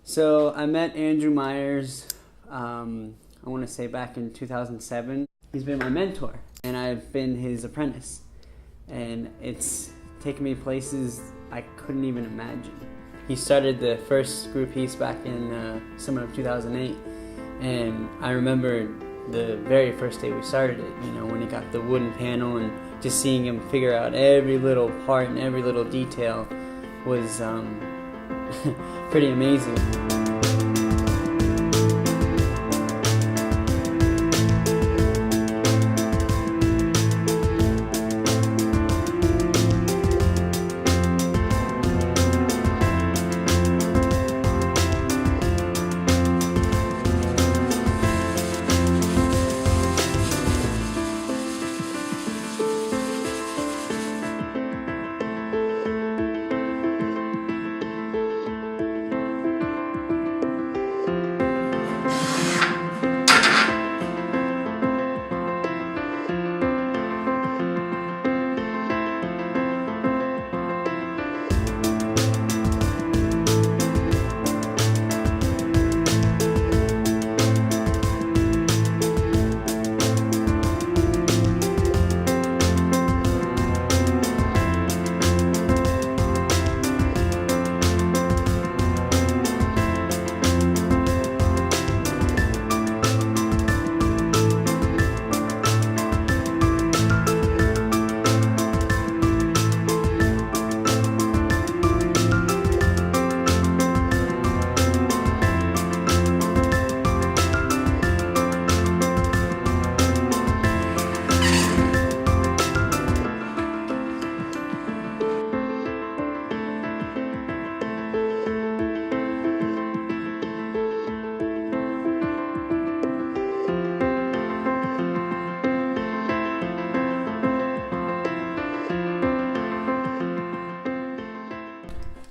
So I met Andrew Myers, I want to say back in 2007. He's been my mentor and I've been his apprentice. And it's taken me places I couldn't even imagine. He started the first screw piece back in summer of 2008. And I remember the very first day we started it, you know, when he got the wooden panel and just seeing him figure out every little part and every little detail was pretty amazing.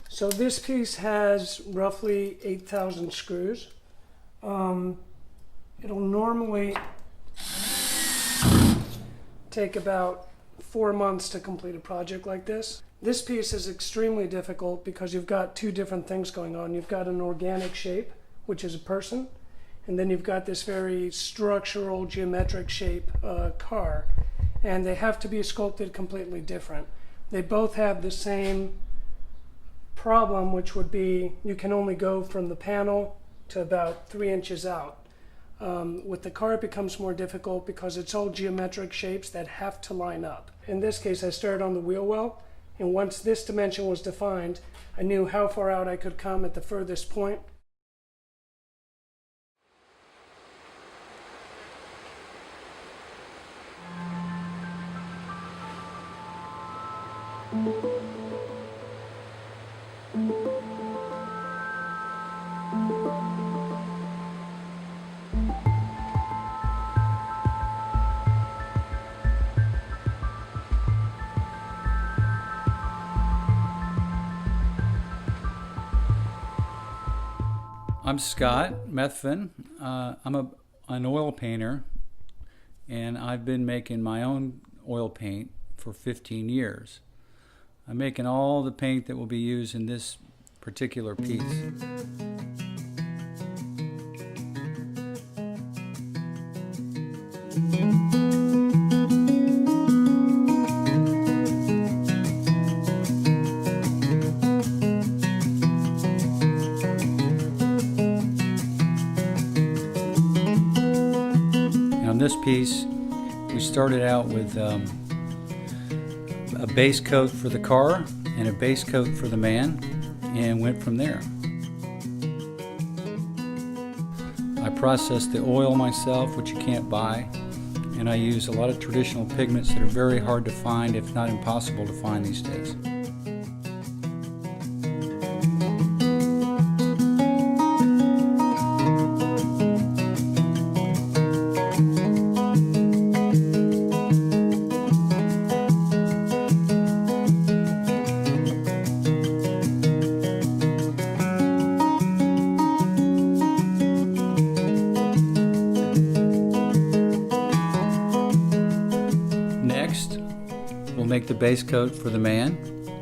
So this piece has roughly 8,000 screws. It'll normally take about 4 months to complete a project like this. This piece is extremely difficult because you've got two different things going on. You've got an organic shape, which is a person, and then you've got this very structural, geometric shape car, and they have to be sculpted completely different. They both have the same problem, which would be you can only go from the panel to about 3 inches out. With the car it becomes more difficult because it's all geometric shapes that have to line up. In this case I started on the wheel well, and once this dimension was defined I knew how far out I could come at the furthest point. I'm Scott Methvin. I'm an oil painter, and I've been making my own oil paint for 15 years. I'm making all the paint that will be used in this particular piece. On this piece, we started out with a base coat for the car and a base coat for the man, and went from there. I process the oil myself, which you can't buy, and I use a lot of traditional pigments that are very hard to find, if not impossible to find these days. make the base coat for the man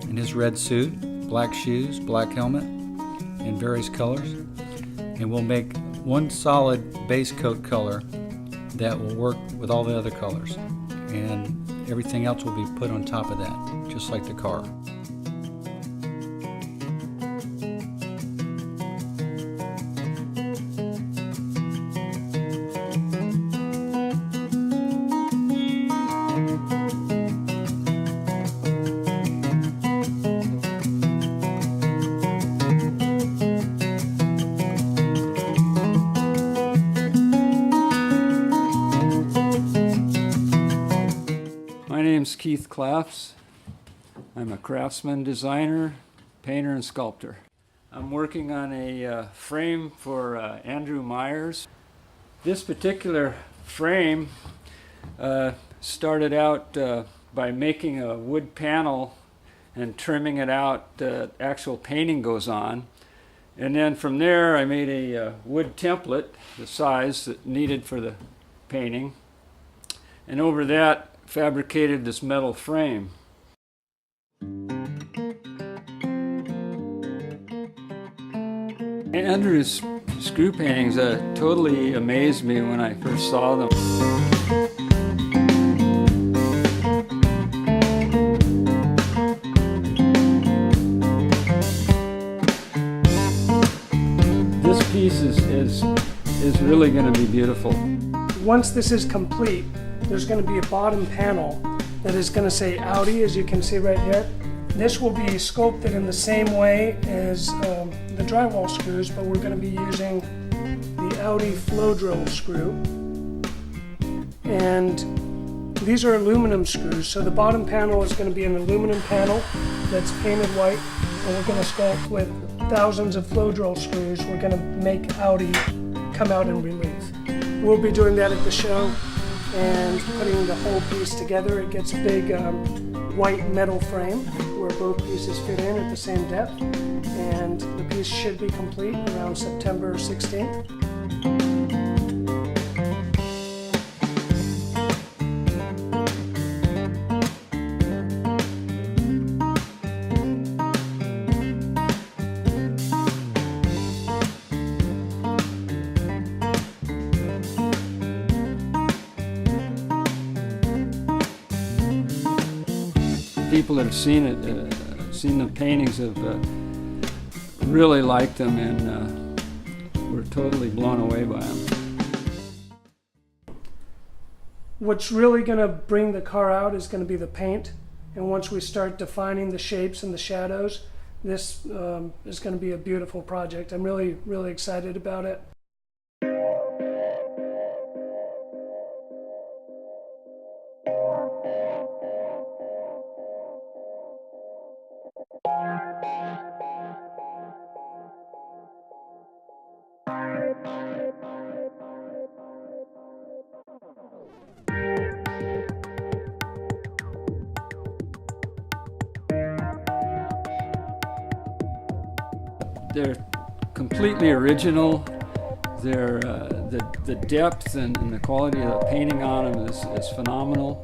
in his red suit, black shoes, black helmet, in various colors. And we'll make one solid base coat color that will work with all the other colors. And everything else will be put on top of that, just like the car. My name's Keith Claffs. I'm a craftsman, designer, painter, and sculptor. I'm working on a frame for AndrewMyers. This particular frame started out by making a wood panel and trimming it out. The actual painting goes on. And then from there I made a wood template, the size that needed for the painting. And over that fabricated this metal frame. Andrew's screw paintings totally amazed me when I first saw them. This piece is really going to be beautiful. Once this is complete, there's going to be a bottom panel that is going to say Audi, as you can see right here. This will be sculpted in the same way as the drywall screws, but we're going to be using the Audi flow drill screw. And these are aluminum screws, so the bottom panel is going to be an aluminum panel that's painted white, and we're going to sculpt with thousands of flow drill screws. We're going to make Audi come out in relief. We'll be doing that at the show and putting the whole piece together. It gets a big white metal frame where both pieces fit in at the same depth, and the piece should be complete around September 16th. People that have seen it, seen the paintings, have really liked them, and we're totally blown away by them. What's really going to bring the car out is going to be the paint, and once we start defining the shapes and the shadows, this is going to be a beautiful project. I'm really, really excited about it. They're completely original. They're, the depth and the quality of the painting on them is phenomenal.